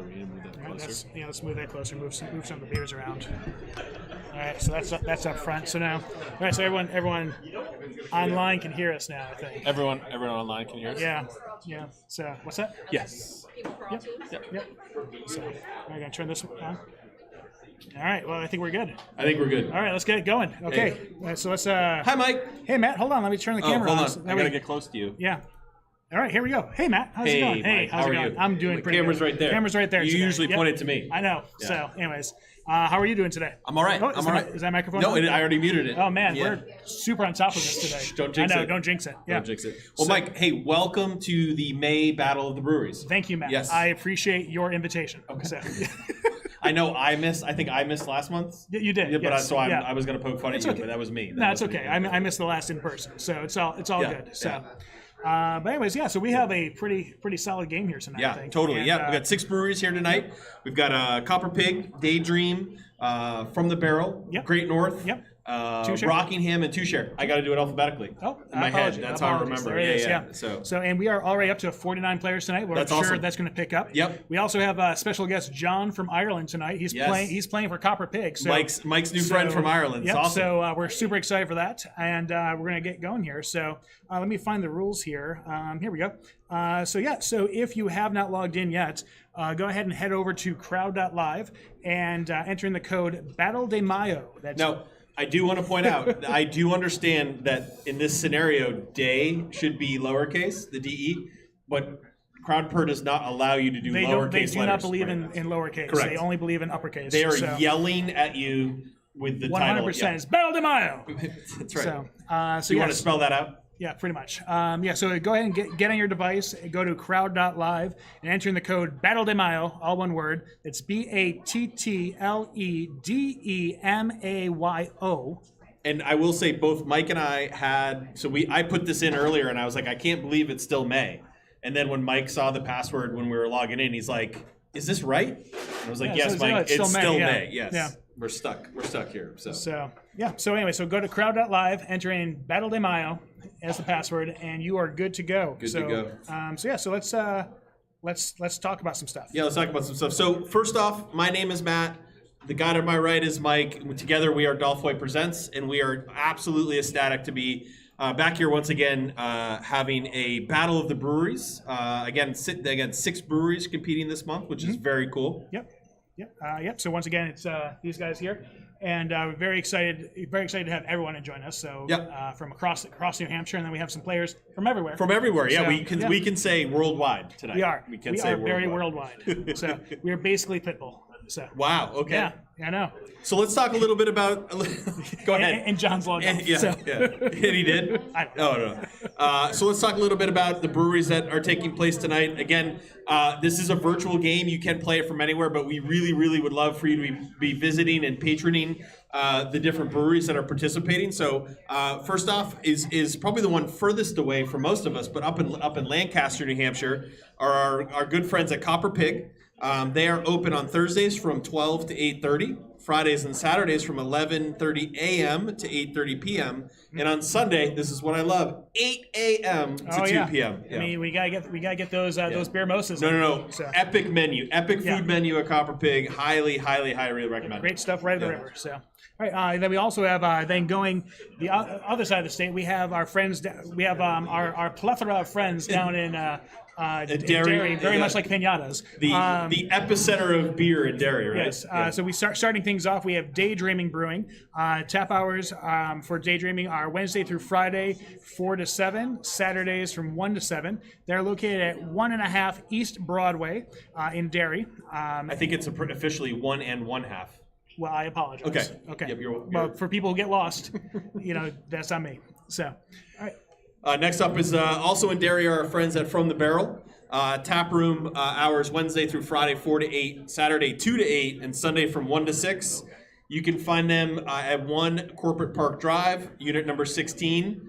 We need to move that closer. Let's move that closer. Move some of the beers around. All right, so that's up front. So now, all right, so everyone online can hear us now, I think. Everyone online can hear us? Yeah. So, what's that? Yes. Yep. So, I'm going to turn this on. All right, well, I think we're good. I think we're good. All right, let's get it going. Okay, so let's... Hi, Mike. Hey, Matt, hold on. Let me turn the camera hold on. on. I got to get close to you. Yeah. All right, here we go. Hey, Matt, how's it going? Hey, Mike, how's how it are going? you? I'm doing The pretty camera's good. right there. Camera's right there. You today. usually point it to me. I know. Yeah. So, anyways, how are you doing today? I'm all right. Oh, is that microphone No, on? I already muted it. Oh, man, we're super on top of this today. Don't jinx I know, it. don't jinx it. Yeah. Don't jinx it. Well, Mike, hey, welcome to the May Battle of the Breweries. Thank you, Matt. Yes. I appreciate your invitation. Okay. So. I know I think I missed last month. You did. Yeah, but yes. I was going to poke fun at you, okay. but that was me. No, it's okay. I missed the last in person, so it's all good. So, yeah. but anyways, so we have a pretty solid game here tonight. Yeah, I think. totally. And, we got 6 breweries here tonight. We've got Copper Pig, Daydream, From the Barrel, Great North, Rockingham, and Two Share. I got to do it alphabetically. Oh, in my head. That's how I remember. There it is, Yeah. So, and we are already up to 49 players tonight. We're That's sure awesome. that's going to pick up. Yep. We also have special guest John from Ireland tonight. He's playing for Copper Pig. So, Mike's new friend from Ireland. Yep. It's awesome. So we're super excited for that, and we're going to get going here. So let me find the rules here. Here we go. So if you have not logged in yet, go ahead and head over to crowd.live and enter in the code Battle de Mayo. Now, I do want to point out, I do understand that in this scenario, day should be lowercase, the DE, but CrowdPer does not allow you to do lowercase letters. They do not believe in lowercase. Correct. They only believe in uppercase. They are yelling at you with the 100%. title. 100%. It's Battle de Mayo. That's right. So you want to spell that out? Yeah, pretty much. So go ahead and get on your device, go to crowd.live, and enter in the code Battle de Mayo, all one word. It's BATTLEDEMAYO. And I will say both Mike and I I put this in earlier, and I was like, I can't believe it's still May. And then when Mike saw the password when we were logging in, he's like, is this right? And I was like, yes, Mike, it's still May. Yes. Yeah. We're stuck here. So anyway, so go to crowd.live, enter in Battle de Mayo as the password, and you are good to go. Good to go. So let's talk about some stuff. Yeah, let's talk about some stuff. So first off, my name is Matt. The guy to my right is Mike. Together we are Dolph Hoyt Presents, and we are absolutely ecstatic to be back here once again, having a battle of the breweries. Again, 6 breweries competing this month, which is very cool. Yep. So once again, it's these guys here, and we're very excited to have everyone join us. So from across New Hampshire, and then we have some players from everywhere. From everywhere, yeah. So, we can say worldwide tonight. We are. We can we say are very worldwide. So we are basically Pitbull. So wow. Okay. Yeah, I know. So let's talk a little bit about. Go ahead. And John's logged in. And he did. No. So let's talk a little bit about the breweries that are taking place tonight. Again, this is a virtual game. You can play it from anywhere, but we really, really would love for you to be visiting and patroning the different breweries that are participating. So first off is probably the one furthest away from most of us, but up in Lancaster, New Hampshire, are our good friends at Copper Pig. They are open on Thursdays from 12 to 8:30, Fridays and Saturdays from 11:30 a.m. to 8:30 p.m. And on Sunday, this is what I love, 8 a.m. to 2 p.m. Yeah. I mean, we gotta get those beer mimosas. No. So. Epic food menu at Copper Pig. Highly recommend. Great stuff right at the river. So. All right, and then we also have then going the other side of the state. We have our friends. We have our plethora of friends down in Derry, very much like pinatas. The epicenter of beer in Derry, right? Yes. So we starting things off. We have Daydreaming Brewing. Tap hours for Daydreaming are Wednesday through Friday, 4 to 7. Saturdays from 1 to 7. They're located at 1.5 East Broadway in Derry. I think it's officially 1 1/2. Well, I apologize. Okay. Yep, Well, for people who get lost, that's on me. So, all right. Next up is also in Derry are our friends at From the Barrel. Tap room hours Wednesday through Friday 4 to 8, Saturday 2 to 8, and Sunday from 1 to 6. You can find them at 1 Corporate Park Drive, unit number 16.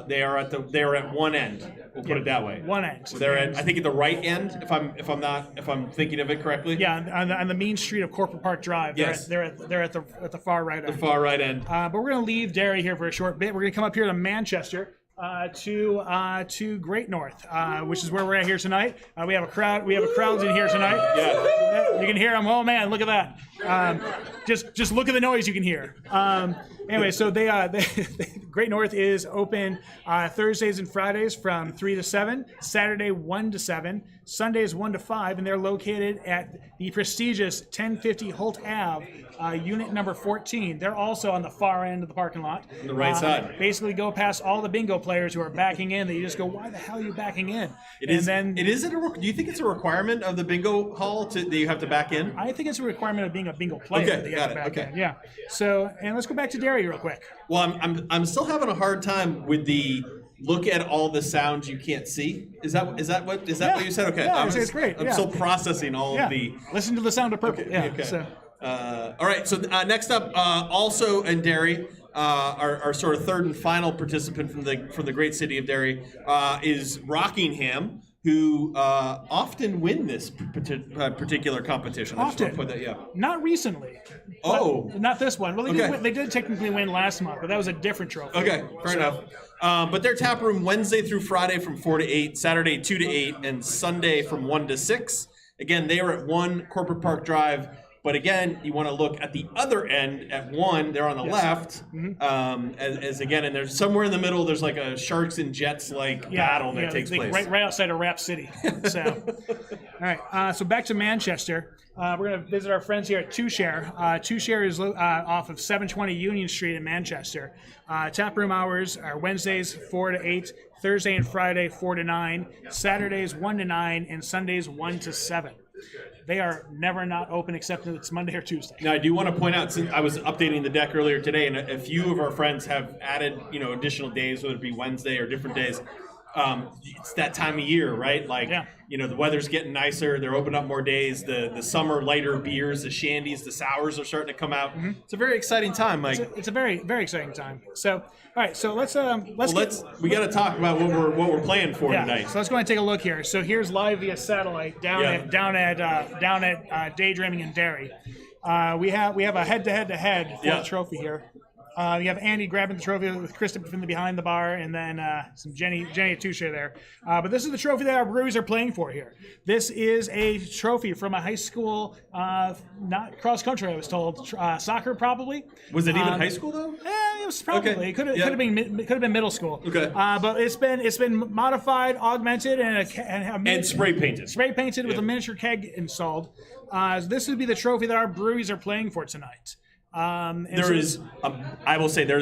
They are at one end. We'll put it that way. One end. So they're at, I think, at the right end. If I'm thinking of it correctly. Yeah, on the main street of Corporate Park Drive. Yes. They're at the far right end. The far right end. But we're going to leave Derry here for a short bit. We're going to come up here to Manchester. to Great North, which is where we're at here tonight. We have a crowd. We have a crowd in here tonight. Yeah. You can hear them. Oh man, look at that. Just look at the noise you can hear. Anyway, so they Great North is open Thursdays and Fridays from 3 to 7, Saturday 1 to 7, Sundays 1 to 5, and they're located at the prestigious 1050 Holt Ave, unit number 14. They're also on the far end of the parking lot. On the right side. Basically go past all the bingo players who are backing in. That you just go, why the hell are you backing in? Do you think it's a requirement of the bingo hall that you have to back in? I think it's a requirement of being a bingo player. Okay, that you got have to it. back Okay. in. Yeah. So, and let's go back to Derry real quick. Well, I'm still having a hard time with the look at all the sounds you can't see. Is that what you said? Okay. Yeah, it's great. I'm still processing all of the. Listen to the sound of purple. Okay, yeah. okay. So. All right. So next up, also in Derry, our sort of third and final participant from the great city of Derry is Rockingham, who often win this particular competition. I just want to put that, yeah. Not recently. Oh. Not this one. Well, Okay. they did technically win last month, but that was a different trophy. Okay, fair enough. But their tap room Wednesday through Friday from 4 to 8, Saturday 2 to 8, and Sunday from 1 to 6. Again, they are at 1 Corporate Park Drive. But again, you want to look at the other end at 1. They're on the left. As again, and there's somewhere in the middle. There's like a Sharks and Jets battle that takes place right outside of Rap City. So, all right. So back to Manchester. We're going to visit our friends here at Two Share. Two Share is off of 720 Union Street in Manchester. Tap room hours are Wednesdays 4 to 8, Thursday and Friday 4 to 9, Saturdays 1 to 9, and Sundays 1 to 7. They are never not open except if it's Monday or Tuesday. Now, I do want to point out, since I was updating the deck earlier today, and a few of our friends have added, additional days, whether it be Wednesday or different days. It's that time of year, right? The weather's getting nicer. They're opening up more days. The summer lighter beers, the shandies, the sours are starting to come out. Mm-hmm. It's a very exciting time, Mike. It's a very, very exciting time. So, all right. So we got to talk about what we're playing for tonight. So let's go ahead and take a look here. So here's live via satellite down at Daydreaming in Derry. We have a head-to-head for the trophy here. We have Andy grabbing the trophy with Krista from behind the bar, and then some Jenny at Touche there. But this is the trophy that our Breweries are playing for here. This is a trophy from a high school, not cross country, I was told, soccer probably. Was it even high school though? It was probably. Okay. It could have been middle school. Okay. But it's been modified, augmented, and spray painted. Spray painted with a miniature keg installed. This would be the trophy that our Breweries are playing for tonight. There's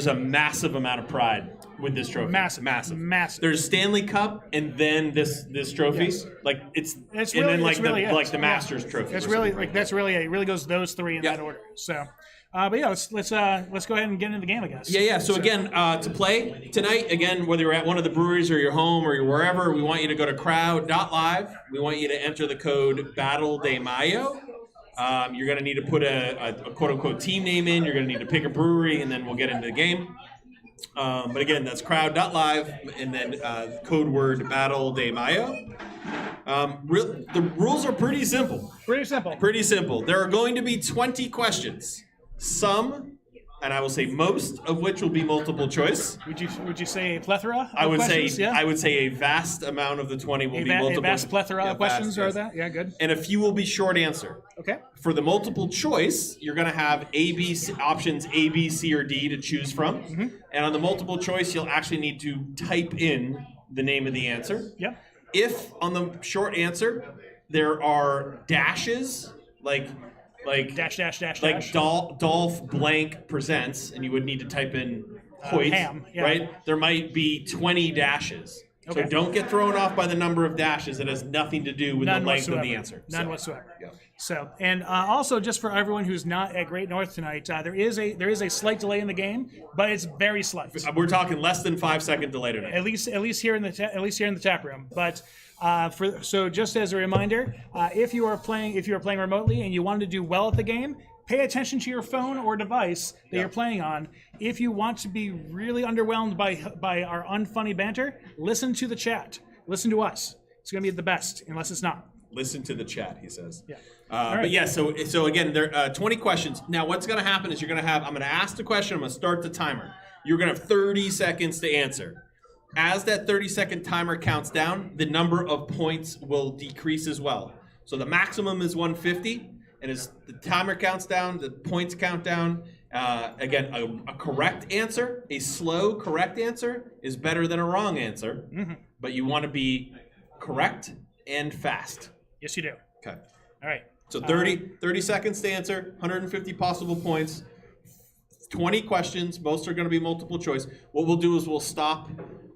a massive amount of pride with this trophy. Massive. There's Stanley Cup and then this trophy. Yes. The Masters trophy. It really goes those three in that order. So, but yeah, let's go ahead and get into the game, I guess. Yeah. So again, to play tonight, again, whether you're at one of the breweries or you're home or you're wherever, we want you to go to crowd.live. We want you to enter the code Battle de Mayo. You're going to need to put a quote-unquote team name in. You're going to need to pick a brewery, and then we'll get into the game. But again, that's crowd.live, and then code word Battle de Mayo. The rules are pretty simple. Pretty simple. There are going to be 20 questions. Some, and I will say most, of which will be multiple choice. Would you say a plethora? I would say a vast amount of the 20 will be multiple. A vast plethora of questions are that? Yeah, good. And a few will be short answer. Okay. For the multiple choice, you're going to have options A, B, C, or D to choose from. Mm-hmm. And on the multiple choice, you'll actually need to type in the name of the answer. Yep. If on the short answer there are dashes, like dash. Like Dolph blank presents, and you would need to type in Hoyt, right? There might be 20 dashes. Okay. So don't get thrown off by the number of dashes. It has nothing to do with the length of the answer. None whatsoever. Yeah. So, and also just for everyone who's not at Great North tonight, there is a slight delay in the game, but it's very slight. We're talking less than 5-second delay tonight. At least here in the tap room, but. So just as a reminder, if you are playing remotely and you want to do well at the game, pay attention to your phone or device that you're playing on. If you want to be really underwhelmed by our unfunny banter, listen to the chat. Listen to us. It's going to be the best, unless it's not. Listen to the chat, he says. Yeah. Right. But yeah, so again, there are 20 questions. Now, what's going to happen is I'm going to ask the question. I'm going to start the timer. You're going to have 30 seconds to answer. As that 30-second timer counts down, the number of points will decrease as well. So the maximum is 150, and as the timer counts down, the points count down. Again, a correct answer, a slow correct answer is better than a wrong answer, but you want to be correct and fast. Yes, you do. Okay. All right. So 30 seconds to answer, 150 possible points, 20 questions. Most are going to be multiple choice. What we'll do is we'll stop,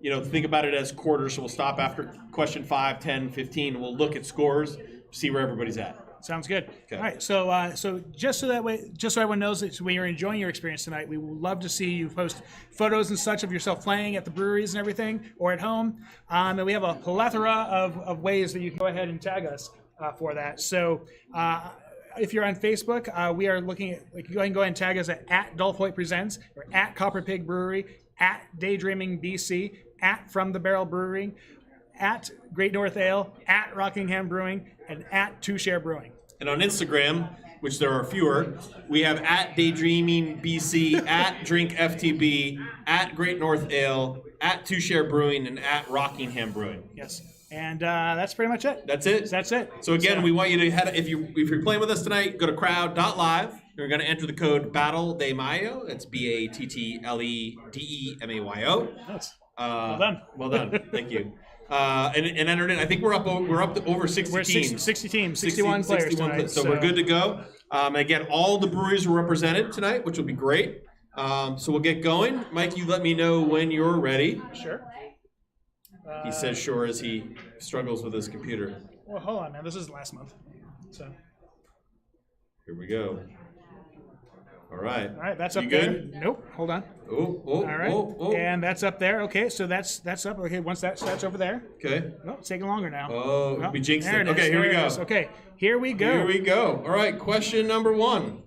think about it as quarters. So we'll stop after question 5, 10, 15. We'll look at scores, see where everybody's at. Sounds good. Okay. All right. So just so everyone knows that when you're enjoying your experience tonight, we would love to see you post photos and such of yourself playing at the breweries and everything, or at home. And we have a plethora of ways that you can go ahead and tag us for that. So if you're on Facebook, we are looking at, go ahead and tag us at Dolph Hoyt Presents, or at Copper Pig Brewery, at Daydreaming BC, at From the Barrel Brewing, at Great North Ale, at Rockingham Brewing, and at Two Share Brewing. And on Instagram, which there are fewer, we have at Daydreaming BC, at Drink FTB, at Great North Ale, at Two Share Brewing, and at Rockingham Brewing. Yes. And that's pretty much it. That's it? That's it. So again, we want you to head, if you're playing with us tonight, go to crowd.live. You're going to enter the code BattleDayMayo. That's BATTLEDEMAYO. Nice. Well done. Well done. Thank you. And enter it in. I think we're up to over 60 We're teams. 60 teams, 61 players 61 tonight. So we're good to go. Again, all the breweries were represented tonight, which will be great. So we'll get going. Mike, you let me know when you're ready. Sure. He says sure as he struggles with his computer. Well, hold on, man. This is last month. So. Here we go. All right. All right, that's up you there. Good? Nope. Hold on. Oh. All right. Oh. And that's up there. Okay, so that's up. Okay, once that's over there. Okay. Oh, it's taking longer now. Oh, we jinxed there it. is, Okay, here we there it go. is. Okay, here we go. Here we go. All right, question number 1.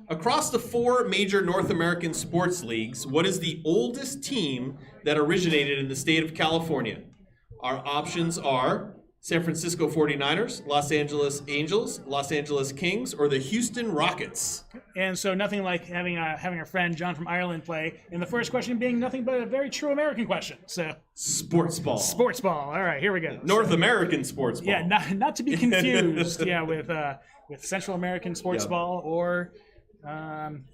Across the 4 major North American sports leagues, what is the oldest team that originated in the state of California? Our options are San Francisco 49ers, Los Angeles Angels, Los Angeles Kings, or the Houston Rockets. And so nothing like having our friend John from Ireland play, and the first question being nothing but a very true American question. So Sports ball. sports ball. All right, here we go. North American sports ball. Yeah, not to be confused. With Central American sports ball or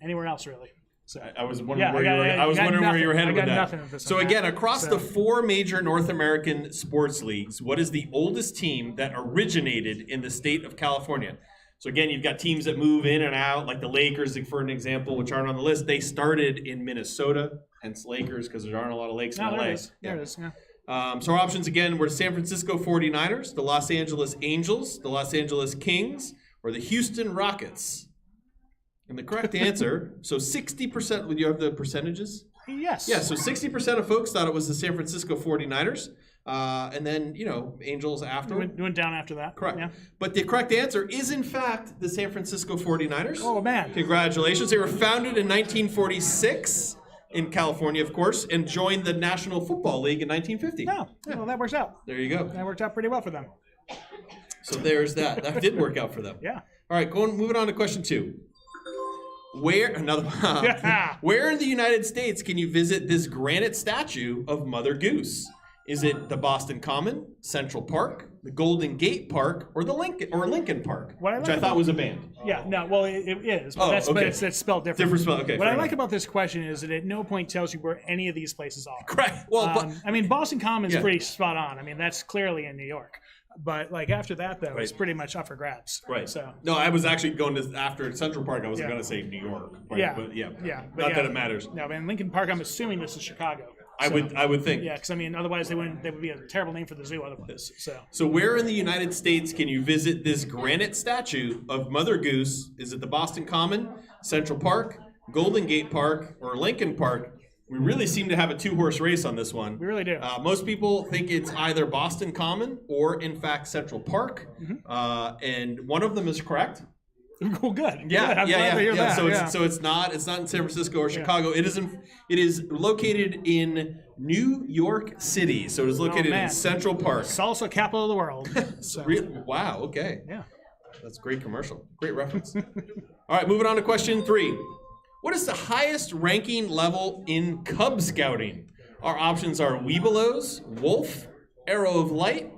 anywhere else really. So I was wondering where you were headed with that. Nothing with this So one. again, across the 4 major North American sports leagues, what is the oldest team that originated in the state of California? So again, you've got teams that move in and out, like the Lakers, for an example, which aren't on the list. They started in Minnesota, hence Lakers, because there aren't a lot of lakes in LA. There it is. There it is. Yeah. So our options again were San Francisco 49ers, the Los Angeles Angels, the Los Angeles Kings, or the Houston Rockets. And the correct answer, so 60%, would you have the percentages? Yes. Yeah, so 60% of folks thought it was the San Francisco 49ers. And then, Angels after. Went down after that. Correct. Yeah. But the correct answer is, in fact, the San Francisco 49ers. Oh, man. Congratulations. They were founded in 1946 in California, of course, and joined the National Football League in 1950. No. Yeah. Well, that works out. There you go. That worked out pretty well for them. So there's that. That did work out for them. Yeah. All right, moving on to question 2. Where in the United States can you visit this granite statue of Mother Goose? Is it the Boston Common, Central Park, the Golden Gate Park, or Lincoln Park? Which I thought was a band. Yeah, no, well, it is, but but it's spelled different. Different spell. Okay. What I like about this question is that at no point tells you where any of these places are. Correct. Well, Boston Common is pretty spot on. I mean, that's clearly in New York. But after that, though, it's pretty much up for grabs. Right. So no, I was actually going to after Central Park. I was going to say New York. But, but not that it matters. No, but in Lincoln Park, I'm assuming this is Chicago. I would think. Yeah, because otherwise they would be a terrible name for the zoo otherwise. So where in the United States can you visit this granite statue of Mother Goose? Is it the Boston Common, Central Park, Golden Gate Park, or Lincoln Park? We really seem to have a 2-horse race on this one. We really do. Most people think it's either Boston Common or, in fact, Central Park. Mm-hmm. And one of them is correct. Well, good. Yeah, good. That. So it's not in San Francisco or Chicago. It is located in New York City. So it is located in Central Park. Salsa capital of the world. Wow. Okay. Yeah. That's a great commercial. Great reference. All right, moving on to question 3. What is the highest ranking level in Cub Scouting? Our options are Webelos, Wolf, Arrow of Light,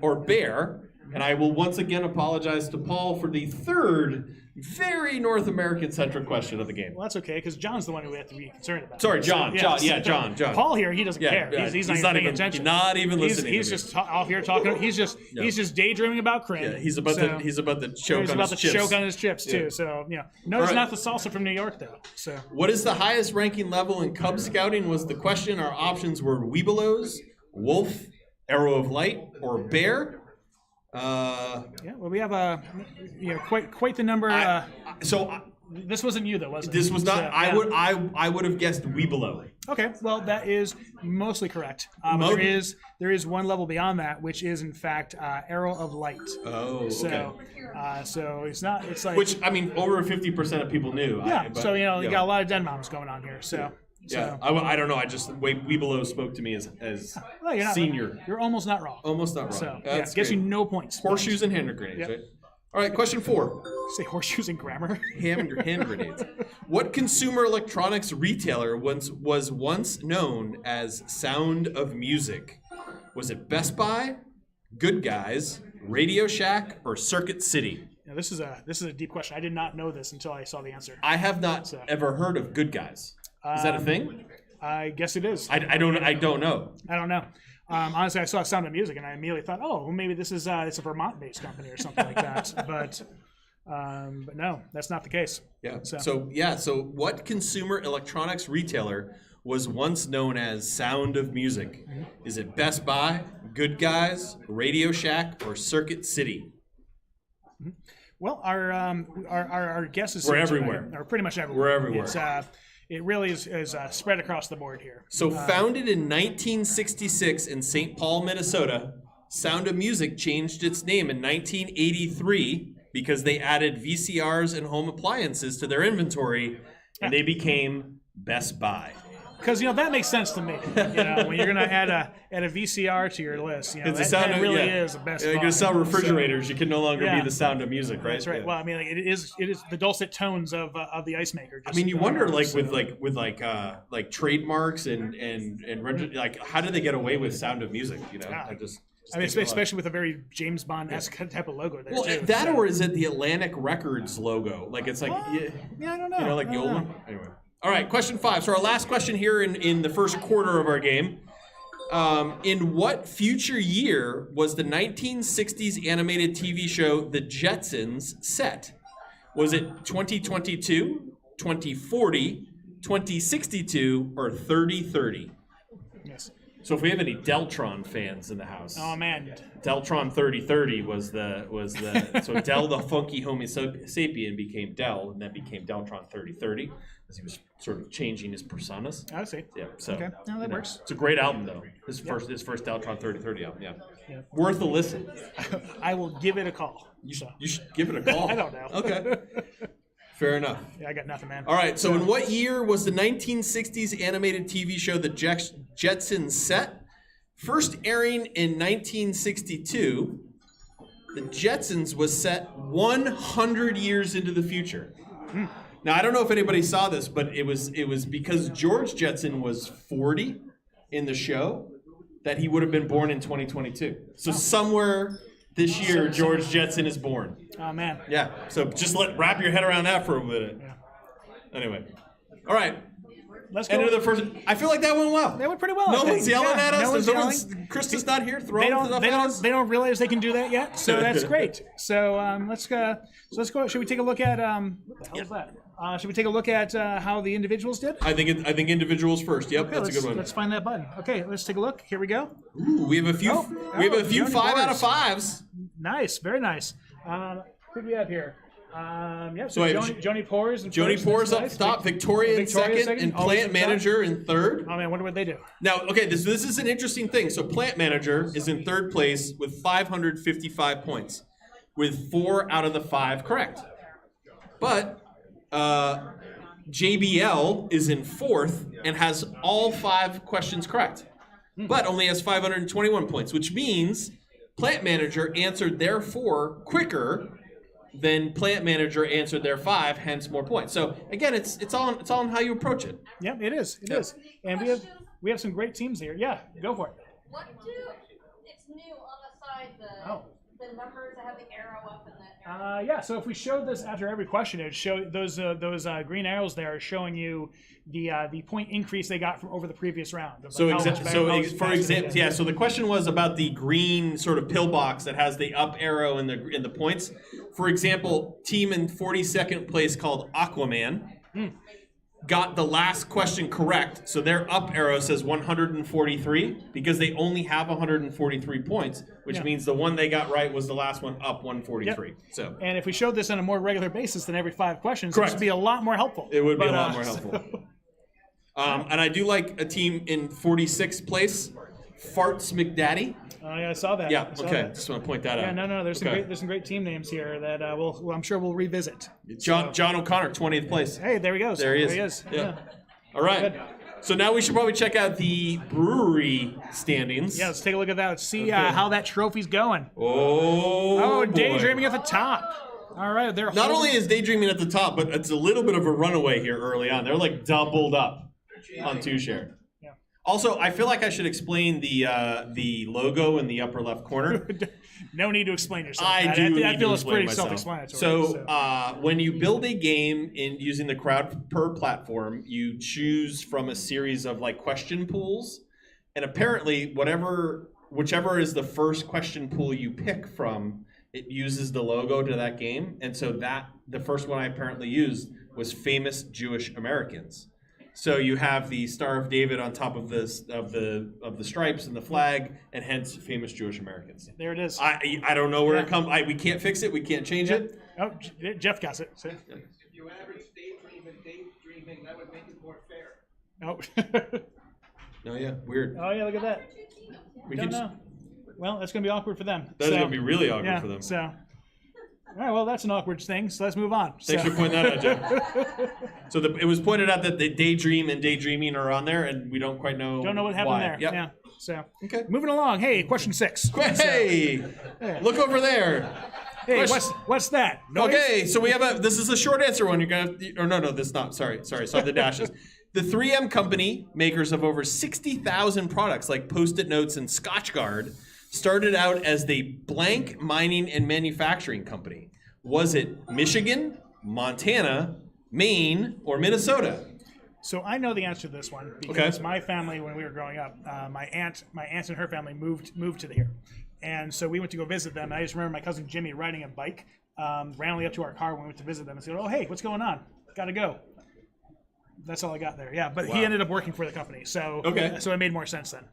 or Bear. And I will once again apologize to Paul for the third very North American-centric question of the game. Well, that's okay, because John's the one who we have to be concerned about. Sorry, John. John. Paul here, he doesn't care. He's not even paying attention. He's not even listening. He's just off here talking. He's just daydreaming about Crin. Yeah, he's about to choke on his chips too. So no, it's not the salsa from New York though. So what is the highest ranking level in Cub Scouting was the question. Our options were Webelos, Wolf, Arrow of Light, or Bear. Well, we have quite the number. This wasn't you though, was it? This was not. I would have guessed Webelo. Okay, well that is mostly correct. There is one level beyond that, which is in fact Arrow of Light. Oh, okay. So it's not. It's like which I mean, over 50% of people knew. Yeah. You got a lot of den moms going on here. So. Yeah, I don't know. I just Webelos spoke to me as senior. You're almost not wrong. Almost not wrong. So gets you no points. Horseshoes and hand grenades, right? All right, question 4. Say horseshoes and grammar. Hand grenades. What consumer electronics retailer was once known as Sound of Music? Was it Best Buy, Good Guys, Radio Shack, or Circuit City? Now, this is a deep question. I did not know this until I saw the answer. I have not ever heard of Good Guys. Is that a thing? I guess it is. I don't know. I don't know. Honestly, I saw Sound of Music and I immediately thought, oh, well, maybe this is it's a Vermont-based company or something like that. But no, that's not the case. Yeah. So what consumer electronics retailer was once known as Sound of Music? Mm-hmm. Is it Best Buy, Good Guys, Radio Shack, or Circuit City? Mm-hmm. Well, our guesses we're everywhere. Are pretty much everywhere. We're everywhere. It really is spread across the board here. So founded in 1966 in St. Paul, Minnesota, Sound of Music changed its name in 1983 because they added VCRs and home appliances to their inventory, and they became Best Buy. Because that makes sense to me. When you're going to add a VCR to your list, that really is the best. You're going to sell refrigerators. You can no longer be the Sound of Music, right? That's right. Yeah. Well, I mean, it is the dulcet tones of the ice maker. You wonder with trademarks and like how do they get away with Sound of Music? Especially with a very James Bond-esque type of logo there. Well, or is it the Atlantic Records logo? Like it's like I don't know. Like the old one. Anyway. All right, question 5. So our last question here in the first quarter of our game. In what future year was the 1960s animated TV show The Jetsons set? Was it 2022, 2040, 2062, or 3030? Yes. So if we have any Deltron fans in the house. Oh, man. Deltron 3030 was the so Del the funky Homo sapien became Del, and then became Deltron 3030 as he was sort of changing his personas. I see. Yeah. So okay. No, that works. It's a great album though. His first Deltron 3030 album. Yeah. Worth a listen. I will give it a call. You should give it a call. I don't know. Okay. Fair enough. Yeah, I got nothing, man. All right. So in what year was the 1960s animated TV show The Jetsons set? First airing in 1962, The Jetsons was set 100 years into the future. Now, I don't know if anybody saw this, but it was because George Jetson was 40 in the show that he would have been born in 2022. So somewhere this year, George Jetson is born. Oh, man. Yeah. So just wrap your head around that for a minute. Yeah. Anyway. All right. Let's go. Enter the first. I feel like that went well. That went pretty well. No one's yelling at us. No one's yelling. Krista's not here. They don't realize they can do that yet. So that's great. So let's go. Should we take a look at what the hell is that? Should we take a look at how the individuals did? I think individuals first. Yep, okay, that's a good one. Let's find that button. Okay, let's take a look. Here we go. Ooh, we have a few. We have a few 5 out of 5s. Nice, very nice. Who do we have here? So Joni Pours. Joni Pours up top, Victoria in second, and Plant Manager in third. Oh man, I wonder what they do. Now, okay, this is an interesting thing. So Plant Manager is in third place with 555 points, with 4 out of the 5 correct. But JBL is in fourth and has all 5 questions correct, but only has 521 points, which means Plant Manager answered their 4 quicker than Plant Manager answered their 5, hence more points. So again, it's all on how you approach it. Yep, it is. It is. And we we have some great teams here. Yeah, go for it. What do it's new on the side the numbers that have the arrow up in the arrow? Yeah, so if we showed this after every question, it would show those green arrows there are showing you the point increase they got from over the previous round. So for example, yeah. So the question was about the green sort of pillbox that has the up arrow in the points. For example, team in 42nd place called Aquaman got the last question correct, so their up arrow says 143 because they only have 143 points, which means the one they got right was the last one up 143. Yep. So, and if we showed this on a more regular basis than every 5 questions, correct, this would be a lot more helpful. It would be a lot more helpful. And I do like a team in 46th place, Farts McDaddy. Oh yeah, I saw that. Yeah. Okay. Just want to point that out. Yeah. No. There's some great team names here that I'm sure we'll revisit. John O'Connor, 20th place. Hey, there he goes. There he is. Yeah. All right. Good. So now we should probably check out the brewery standings. Yeah, let's take a look at that. See how that trophy's going. Oh, Daydreaming at the top. All right, they're not only is Daydreaming at the top, but it's a little bit of a runaway here early on. They're like doubled up on 2-share. Also, I feel like I should explain the logo in the upper left corner. No need to explain yourself. I feel it's pretty self-explanatory. So, when you build a game using the crowd per platform, you choose from a series of like question pools, and apparently whichever is the first question pool you pick from, it uses the logo to that game. And so the first one I apparently used was famous Jewish Americans. So you have the Star of David on top of the stripes and the flag, and hence famous Jewish Americans. There it is. I don't know where it comes. We can't fix it. We can't change it. Oh, Jeff got it. So. If you average daydream and daydreaming, that would make it more fair. Oh. Oh yeah, weird. Oh yeah, look at that. We don't know. Well, that's gonna be awkward for them. That's gonna be really awkward for them. So. All right, well, that's an awkward thing, so let's move on. Thanks for pointing that out, Jeff. So it was pointed out that the Daydream and Daydreaming are on there, and we don't quite know Don't know what happened why. there. Yep. Yeah. So, okay. Moving along. Hey, question 6. Hey, look over there. Hey, what's that? Noise? Okay, so we have this is a short answer one. You're gonna no, this is not. Sorry, the dashes. The 3M company, makers of over 60,000 products like Post-it notes and Scotchgard, started out as the blank mining and manufacturing company. Was it Michigan, Montana, Maine, or Minnesota? So I know the answer to this one because my family, when we were growing up, my aunt and her family moved to here, and so we went to go visit them. And I just remember my cousin Jimmy riding a bike randomly up to our car when we went to visit them and said, "Oh, hey, what's going on? Got to go." That's all I got there. Yeah, but he ended up working for the company, so it made more sense then.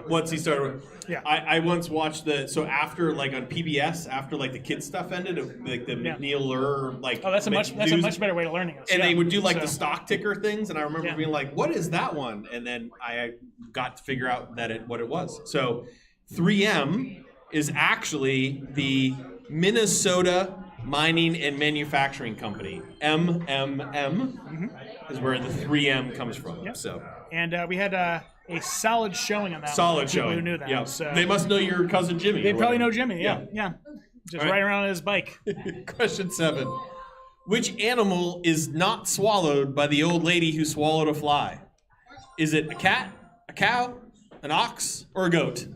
Once he started. Yeah. I once watched after like on PBS after like the kids stuff ended, like the McNeil Lehrer like. Oh, that's a much better way of learning this. And they would do like the stock ticker things, and I remember being like, "What is that one?" And then I got to figure out what it was. So, 3M is actually the Minnesota Mining and Manufacturing Company. MMM is where the 3M comes from. Yep. So. And we had a solid showing on that. Solid showing. People who knew that. Yeah. So they must know your cousin Jimmy. They probably know Jimmy. Yeah. Just riding around on his bike. Question 7. Which animal is not swallowed by the old lady who swallowed a fly? Is it a cat, a cow, an ox, or a goat?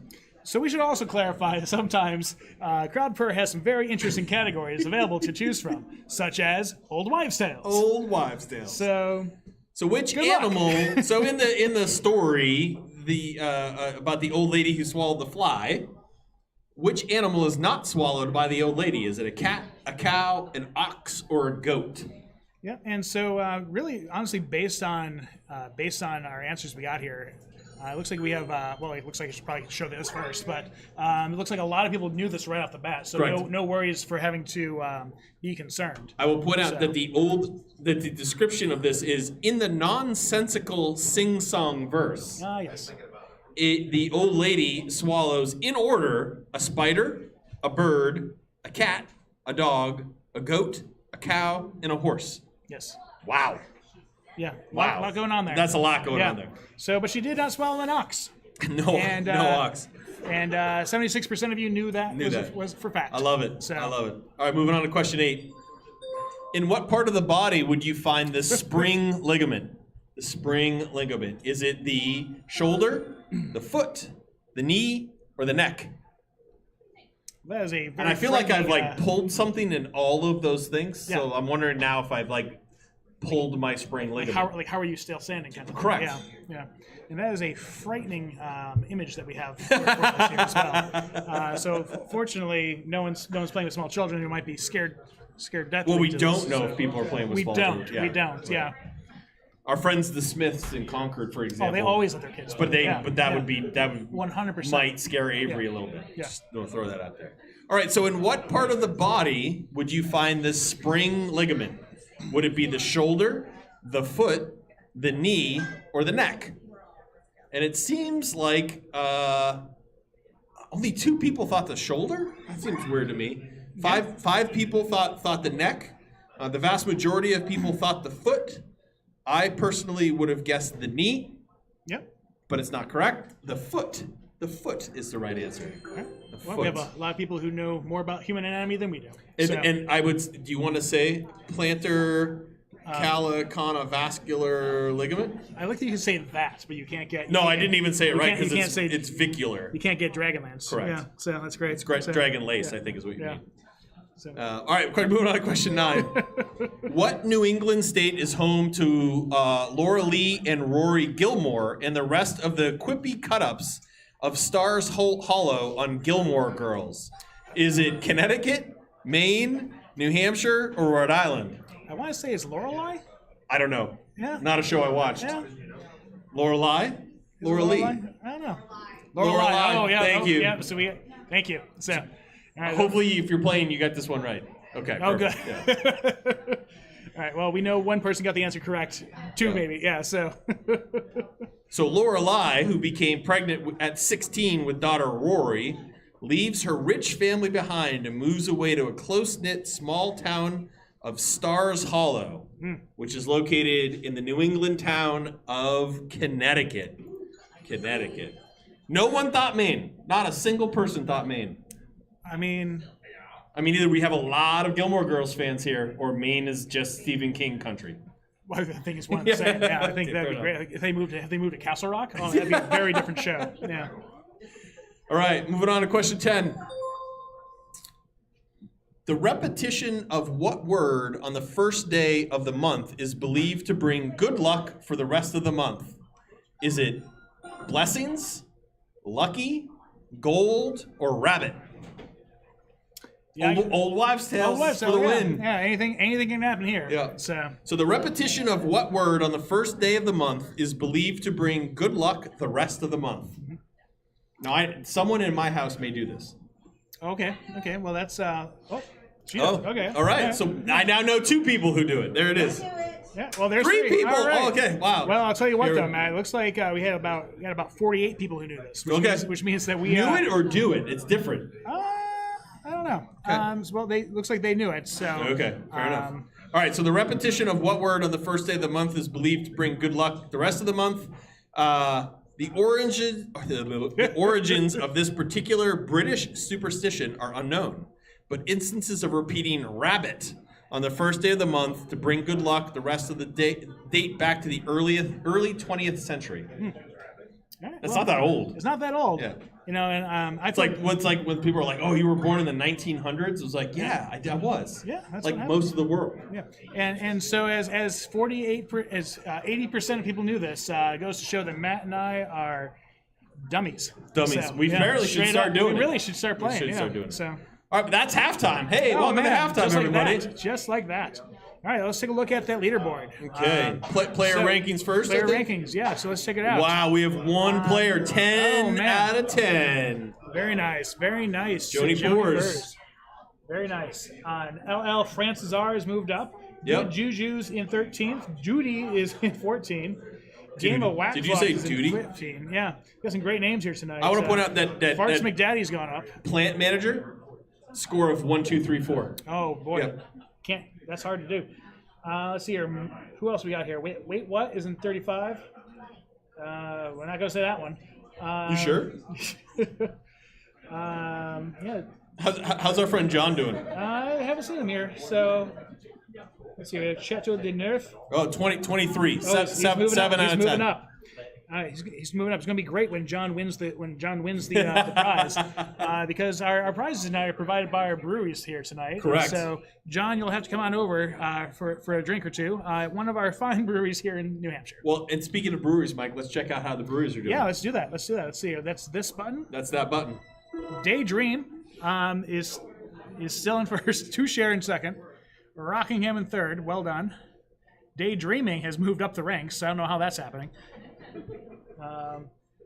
So we should also clarify that sometimes CrowdPer has some very interesting categories available to choose from, such as Old Wives' Tales. Old Wives' Tales. So which animal? So in the story, about the old lady who swallowed the fly, which animal is not swallowed by the old lady? Is it a cat, a cow, an ox, or a goat? Yeah, and so really, honestly, based on our answers we got here. It looks like we have, it looks like I should probably show this first, but it looks like a lot of people knew this right off the bat, so no worries for having to be concerned. I will point out that the description of this is in the nonsensical sing-song verse. Ah, yes. The old lady swallows, in order, a spider, a bird, a cat, a dog, a goat, a cow, and a horse. Yes. Wow. Yeah, wow. A lot going on there. That's a lot going on there. So, but she did not swallow an ox. No ox. And 76% of you knew that was for fact. I love it. I love it. All right, moving on to question 8. In what part of the body would you find the spring ligament? The spring ligament. Is it the shoulder, the foot, the knee, or the neck? That is a. And I feel like I've pulled something in all of those things. So I'm wondering now if I've pulled my spring ligament. How are you still standing? Kind of thing. Correct. Yeah. And that is a frightening image that we have for us here as well. So fortunately, no one's playing with small children who might be scared deathly. Well, we to don't this, know so if people are playing with we small don't. children. We don't. Yeah. Our friends the Smiths in Concord, for example. Oh, they always let their kids. But play. that would 100%. might scare Avery a little bit. Yeah. Just don't throw that out there. All right. So, in what part of the body would you find this spring ligament? Would it be the shoulder, the foot, the knee, or the neck? And it seems like only 2 people thought the shoulder. That seems weird to me. Five people thought the neck. The vast majority of people thought the foot. I personally would have guessed the knee. Yep. But it's not correct. The foot. The foot is the right answer. Okay. The Well, foot. we have a lot of people who know more about human anatomy than we do. And I would. Do you want to say plantar calicana ligament? I like that you can say that, but you can't get. No, I didn't even say it right because can't say it's vicular. You can't get Dragonlance. Correct. Yeah. So that's great. It's great. So, Dragon lace, yeah. I think, is what you Yeah. mean. So, All right, moving on to question 9. What New England state is home to Laura Lee and Rory Gilmore and the rest of the quippy cut-ups of Stars Hollow on Gilmore Girls? Is it Connecticut, Maine, New Hampshire, or Rhode Island? I want to say it's Lorelei. I don't know. Yeah. Not a show I watched. Yeah. Lorelei? Laura Lee. I don't know. Lorelei. Oh yeah. Thank you. Yeah. So thank you. So. All right, Hopefully, if you're playing, you got this one right. Okay. Oh, good. perfect, yeah. All right. Well, we know one person got the answer correct. 2 maybe. Yeah. So. So Lorelei, who became pregnant at 16 with daughter Rory, leaves her rich family behind and moves away to a close-knit small town of Stars Hollow, which is located in the New England town of Connecticut. Connecticut. No one thought Maine. Not a single person thought Maine. I mean, either we have a lot of Gilmore Girls fans here, or Maine is just Stephen King country. well, I think it's one and the same. Yeah, I think that'd be great. Like, if they moved to Castle Rock, that'd be a very different show. Yeah. All right, moving on to question 10. The repetition of what word on the first day of the month is believed to bring good luck for the rest of the month? Is it blessings, lucky, gold, or rabbit? Yeah, Old wives' tales for the win. Yeah, anything can happen here. Yeah. So the repetition of what word on the first day of the month is believed to bring good luck the rest of the month? Now, someone in my house may do this. okay. Well, that's okay. All right. So I now know 2 people who do it. There it is. Yeah. Well, there's 3 people. All right. Oh, okay. Wow. Well, I'll tell you what, Here- though, Matt. It looks like we had about 48 people who knew this. Which means that we Knew it or do it? It's different. I don't know. Okay. Well, looks like they knew it. So Okay, fair enough. All right, so the repetition of what word on the first day of the month is believed to bring good luck the rest of the month? The origins of this particular British superstition are unknown, but instances of repeating rabbit on the first day of the month to bring good luck the rest of the day date back to the early 20th century. It's not that old. It's not that old. Yeah. You know, and It's like when people are like, "Oh, you were born in the 1900s." It was like, "Yeah, I was." Yeah, that's like what most of the world. Yeah, and so as 80% of people knew this, it goes to show that Matt and I are dummies. Dummies. So, We barely should straight start up, doing we it. really should start playing. should yeah. start doing it. So. All right, but that's halftime. Hey, welcome to halftime, just like everybody. that, just like that. All right, let's take a look at that leaderboard. Okay, player rankings first. Player I think? rankings, yeah. So let's check it out. Wow, we have one player, 10 man. out of 10. Very nice, very nice. Joni Boers. Very nice. LL Francis R has moved up. Yep. Good Juju's in 13th. Judy is in 14. Game of Whack Did you say Clock is in Judy? 15. Yeah, got some great names here tonight. I want to point out that Farts that McDaddy's gone up. plant manager score of 1, 2, 3, 4. Oh boy, Yep. can't. That's hard to do. Let's see here. Who else we got here? Wait, what is in 35? We're not gonna say that one. You sure? Yeah, How's our friend John doing? I haven't seen him here, so Let's see, we have Chateau de Neuf. Oh, 23. Oh, Seven out of he's moving 10. up. He's moving up. It's going to be great when John wins the the prize, because our prizes tonight are provided by our breweries here tonight. Correct. So, John, you'll have to come on over for a drink or two. One of our fine breweries here in New Hampshire. Well, and speaking of breweries, Mike, let's check out how the breweries are doing. Yeah, let's do that. Let's see. That's this button. That's that button. Daydream is still in first. 2 Share in second. Rockingham in third. Well done. Daydreaming has moved up the ranks. I don't know how that's happening.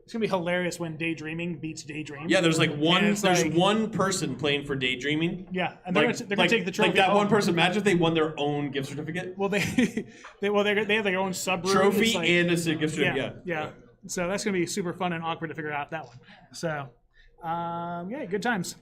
It's gonna be hilarious when Daydreaming beats Daydream. Yeah, there's like one. And it's There's like- one person playing for Daydreaming. Yeah, and they're gonna take the trophy. Like that home. one person. Imagine if they won their own gift certificate. Well, they have their own sub Trophy It's like- and a gift certificate. yeah, Yeah. yeah. So that's gonna be super fun and awkward to figure out that one. So, yeah, good times.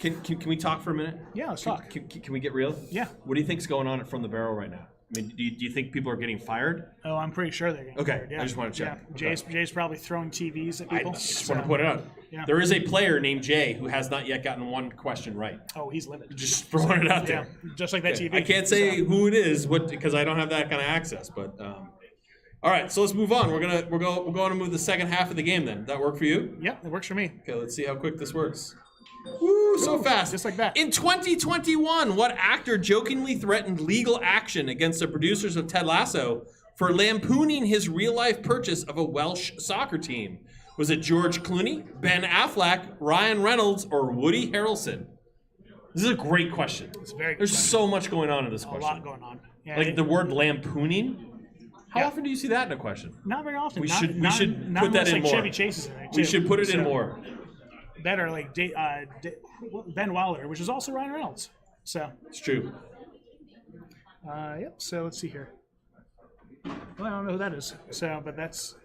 Can we talk for a minute? Yeah, let's talk. Can we get real? Yeah. What do you think's going on at From the Barrel right now? I mean, do you think people are getting fired? Oh, I'm pretty sure they're getting Okay, fired, yeah. I just wanna check. Yeah. Okay. Jay's probably throwing TVs at I people. just so- want to put it out. Yeah. There is a player named Jay who has not yet gotten one question right. Oh, he's livid. Just throwing it out Yeah, there. just like that TV. I can't say So- who it is, because I don't have that kind of access. But all right, so let's move on. We're going to move the second half of the game. Then that work for you? Yep, it works for me. Okay, let's see how quick this works. Woo, so fast. just like that. In 2021, what actor jokingly threatened legal action against the producers of Ted Lasso for lampooning his real-life purchase of a Welsh soccer team? Was it George Clooney, Ben Affleck, Ryan Reynolds, or Woody Harrelson? This is a great question. It's very good There's question. so much going on in this A question. lot going on. Yeah, Like the word lampooning. How Yeah. often do you see that in a question? Not very often. We Not- should not- put not that unless, in like more. Chevy Chase is in it We too. should put it in So, more. That or like Ben Wilder, which is also Ryan Reynolds. So, It's true. yep. So let's see here. Well, I don't know who that is. So, but that's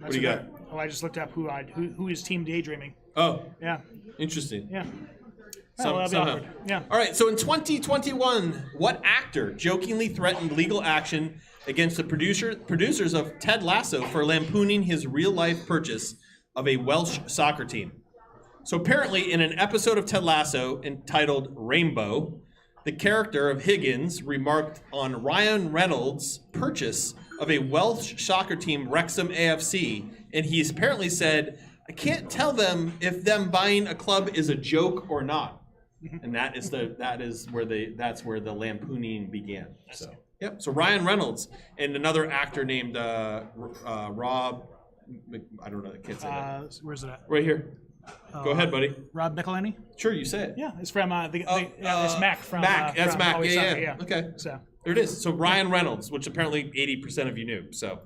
What do you got? Oh, I just looked up who is Team Daydreaming. Oh, Yeah, interesting. yeah. Some- Oh, that'll be somehow. awkward. Yeah. All right, so in 2021, what actor jokingly threatened legal action against the producers of Ted Lasso for lampooning his real-life purchase of a Welsh soccer team? So apparently, in an episode of Ted Lasso entitled Rainbow, the character of Higgins remarked on Ryan Reynolds' purchase of a Welsh soccer team, Wrexham AFC, and he's apparently said, "I can't tell them if them buying a club is a joke or not." And that's where the lampooning began. So yep. So Ryan Reynolds and another actor named Rob. I don't know. I can't say that. Where's it at? Right here. Go ahead, buddy. Rob McElhenney? Sure, you say it. Yeah, it's from it's Mac from Mac. That's from Mac. Always Yeah, Sunny, yeah. Okay. So, There it is. So Ryan Reynolds, which apparently 80% of you knew. So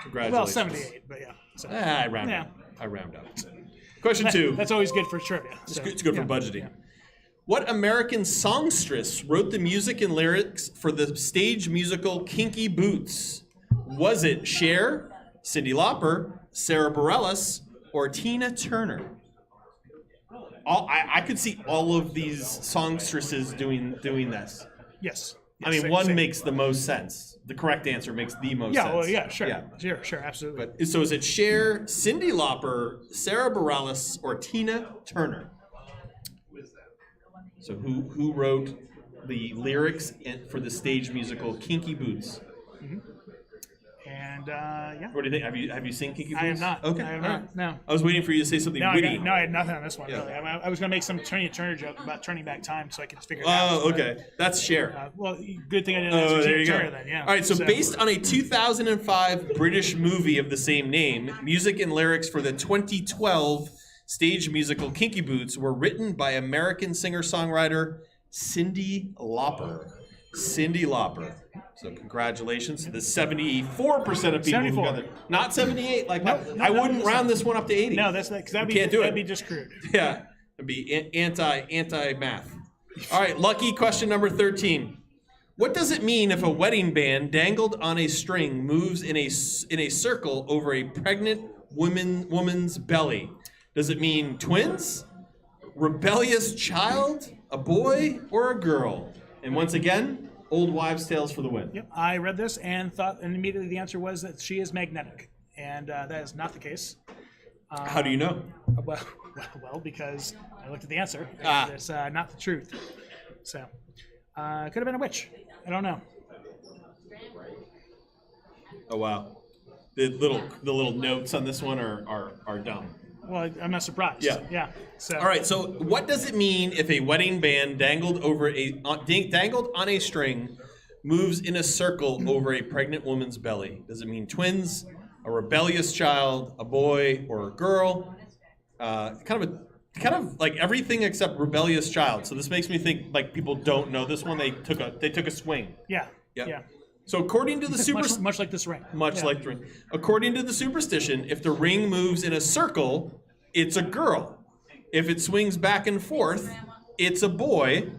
congratulations. well, 78, but yeah. So, I round Yeah. up. I round up. Question 2. that's always good for trivia. So, It's good for yeah. budgeting. Yeah. What American songstress wrote the music and lyrics for the stage musical Kinky Boots? Was it Cher, Cyndi Lauper, Sarah Bareilles, or Tina Turner? I could see all of these songstresses doing this. Yes. I mean, Yes, one same. makes the most sense. The correct answer makes the most Yeah, sense. well, yeah, sure. Yeah. Sure, absolutely. But so is it Cher, Cyndi Lauper, Sarah Bareilles, or Tina Turner? So who wrote the lyrics for the stage musical Kinky Boots? And yeah. What do you think? Have you seen Kinky Boots? I have not. Okay. I have all not. right. No. I was waiting for you to say something No, witty. I had nothing on this one. Yeah. Really. I was going to make some Tina Turner joke about turning back time so I could figure it out. Oh, but, okay. That's Cher. well, good thing I didn't Oh, answer there you Tina go. Turner then. Yeah. All right, so based on a 2005 British movie of the same name, music and lyrics for the 2012 stage musical Kinky Boots were written by American singer-songwriter Cyndi Lauper. Cyndi Lauper. So congratulations to the 74% of people who 74. got it. Not 78. Like No, I no, wouldn't no, round this one up to 80. No, that's because that'd be Can't do it. that'd be just crude. Yeah, it'd be anti math. All right, lucky question number 13. What does it mean if a wedding band dangled on a string moves in a circle over a pregnant woman's belly? Does it mean twins, rebellious child, a boy, or a girl? And once again, old wives' tales for the win. Yep. I read this and thought, and immediately the answer was that she is magnetic, and that is not the case. How do you know? Well, because I looked at the answer. Ah. And it's not the truth. So, Could have been a witch. I don't know. Oh wow, the little notes on this one are dumb. Well, I'm not surprised. Yeah. So. All right. So, what does it mean if a wedding band dangled on a string moves in a circle over a pregnant woman's belly? Does it mean twins, a rebellious child, a boy, or a girl? Kind of like everything except rebellious child. So this makes me think like people don't know this one. They took a swing. Yeah. Yep. Yeah. So according to the much like this ring. Much like the ring. According to the superstition, if the ring moves in a circle, it's a girl. If it swings back and forth, it's a boy.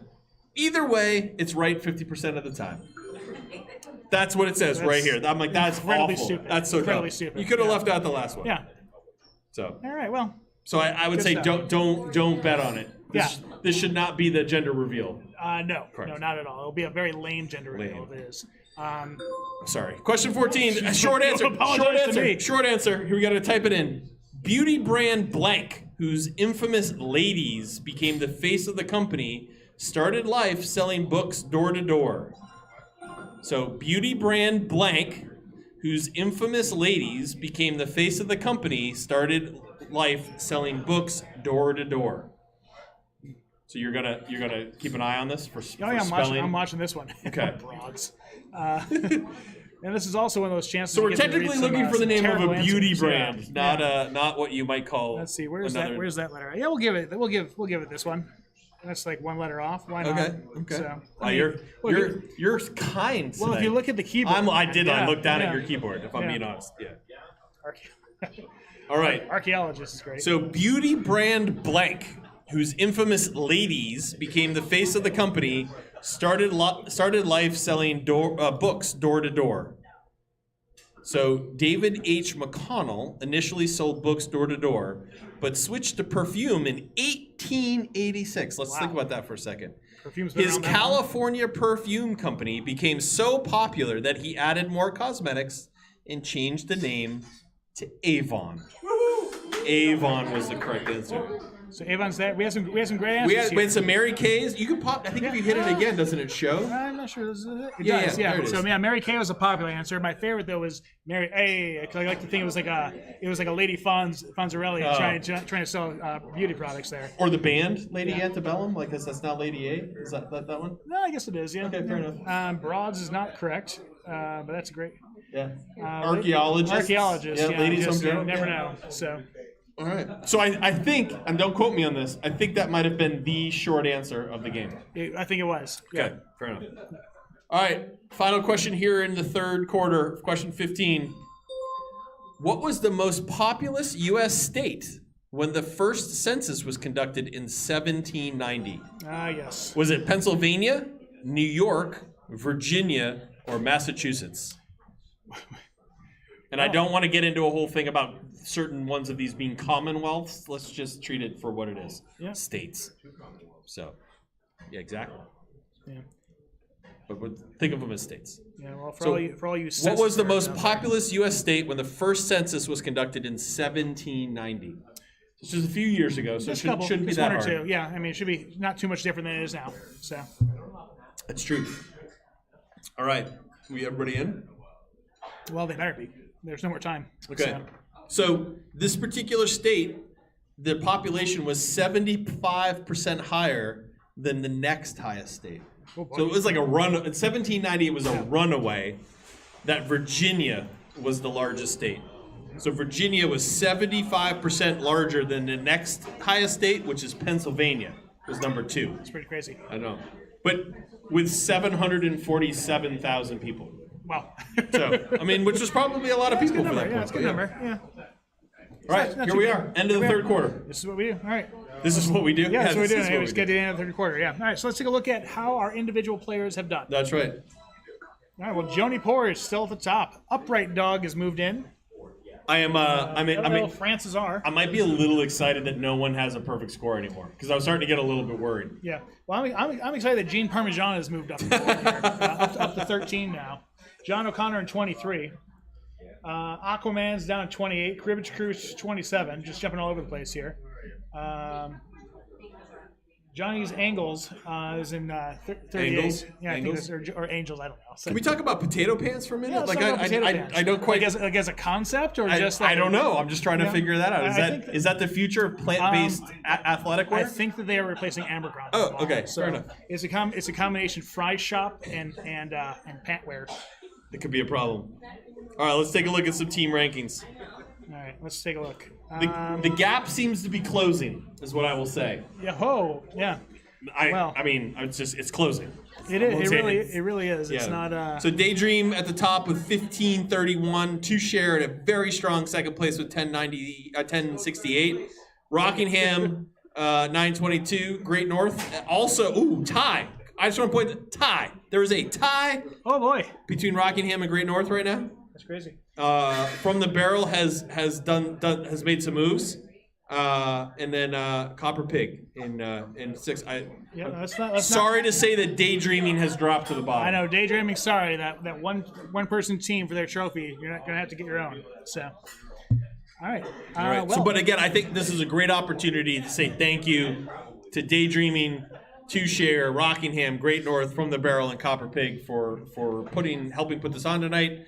Either way, it's right 50% of the time. That's what it says right here. I'm like, that's incredibly awful. stupid. That's so Incredibly dumb. stupid. You could have Yeah. left out the last one. Yeah. So. All right. Well. So I would Good say stuff. don't bet on it. This should not be the gender reveal. No, Correct. no, not at all. It'll be a very lame gender reveal Lame. if it is. Sorry. Question 14. Short Don't answer. apologize Short to answer. me. Short answer. Here we got to type it in. Beauty brand blank, whose infamous ladies became the face of the company, started life selling books door to door. So beauty brand blank, whose infamous ladies became the face of the company, started life selling books door to door. So you're gonna keep an eye on this for Oh yeah, spelling. I'm watching this one. Okay. Broads. And this is also one of those chances. So you we're get to read technically some, looking for the some name of terrible a beauty answers. brand, Yeah. not what you might call. Let's see. Where's another... that? Where's that letter? Yeah, we'll give it this one. That's like one letter off. Why not? Okay. So, You're kind. Well, if tonight. you look at the keyboard, I looked down yeah. at your keyboard. If I'm Yeah. being honest, yeah. Archae- All right. Archaeologist is great. So beauty brand blank, whose infamous ladies became the face of the company, started life selling books door to door. So David H. McConnell initially sold books door to door, but switched to perfume in 1886. Let's think about that for a second. Perfume's been His around that long. California perfume company became so popular that he added more cosmetics and changed the name to Avon. Avon was the correct answer. So Avon's that. We have some great answers. We had some Mary Kay's. You can pop. I think if you hit it again, doesn't it show? I'm not sure this is it. It Yeah, does, yeah, yeah. there it So is. yeah, Mary Kay was a popular answer. My favorite though was Mary A. Because I like to think it was like a Lady Fonzarelli trying to sell beauty products there. Or the band, Lady Antebellum. Like that's not Lady A. Is that one? No, I guess it is. Yeah. Okay, fair enough. Broads is not correct, but that's great. Yeah. Archaeologists. Archaeologists. Yeah, ladies just, home journal. never Yeah. know. So. All right. So I think, and don't quote me on this, I think that might have been the short answer of the game. I think it was. Okay, fair enough. All right, final question here in the third quarter, question 15. What was the most populous U.S. state when the first census was conducted in 1790? Yes. Was it Pennsylvania, New York, Virginia, or Massachusetts? And I don't want to get into a whole thing about certain ones of these being commonwealths. Let's just treat it for what it is. Yeah. States. So, yeah, exactly. Yeah. But think of them as states. Yeah. Well, for So, all you What was the census most nerds out there. populous U.S. state when the first census was conducted in 1790? This was a few years ago, so it Just a couple, shouldn't be just that one or hard. two. Yeah, I mean, it should be not too much different than it is now. So. That's true. All right. We everybody in? Well, they better be. There's no more time. Okay. So this particular state, the population was 75% higher than the next highest state. Oh, boy. So it was like a run. In 1790, it was a runaway that Virginia was the largest state. So Virginia was 75% larger than the next highest state, which is Pennsylvania, was number 2. It's pretty crazy. I know. But with 747,000 people. Wow. So, I mean, which was probably a lot of people for that Yeah, it's a good number. Yeah. All right, not here too we bad. are. End of the third quarter. This is what we do. All right. This is what we do? Yeah, that's what we this do. is Hey, what we just we get to do. the end of the third quarter. Yeah. All right. So let's take a look at how our individual players have done. That's right. All right. Well, Joni Poor is still at the top. Upright Dog has moved in. I am, Francis R. I might be a little excited that no one has a perfect score anymore because I was starting to get a little bit worried. Yeah. Well, I'm excited that Gene Parmesan has moved up, up to 13 now. John O'Connor in 23. Aquaman's down at 28. Cribbage Cruise 27. Just jumping all over the place here. Johnny's Angles is in 38. Angles? Yeah, I Angles? think that's, or Angels. I don't know. So, Can we talk about potato pants for a minute? yeah, let's like talk about potato pants. I don't quite. like as a concept, or just like I don't know. I'm just trying to Yeah. figure that out. Is that the future of plant-based athletic wear? I think that they are replacing Abercrombie. Oh, okay, So fair enough. it's a combination fry shop and pant wear. It could be a problem. All right, let's take a look at some team rankings. All right, let's take a look. The gap seems to be closing, is what I will say. Yeah. I mean, it's closing. It I won't is. say It really is. It's Yeah. not. So Daydream at the top with 1531, Two Share at a very strong second place with 1068. Rockingham 922, Great North also tie. I just want to point tie. There is a tie Oh boy, between Rockingham and Great North right now. that's crazy. From the Barrel has made some moves, and then Copper Pig in 6. Yeah, that's not. Sorry to say that Daydreaming has dropped to the bottom. I know. Daydreaming. Sorry, that one person team for their trophy. You're not gonna have to get your own. So, all right. All right. Well, But again, I think this is a great opportunity to say thank you to Daydreaming, Two Share, Rockingham, Great North, From the Barrel, and Copper Pig for helping put this on tonight.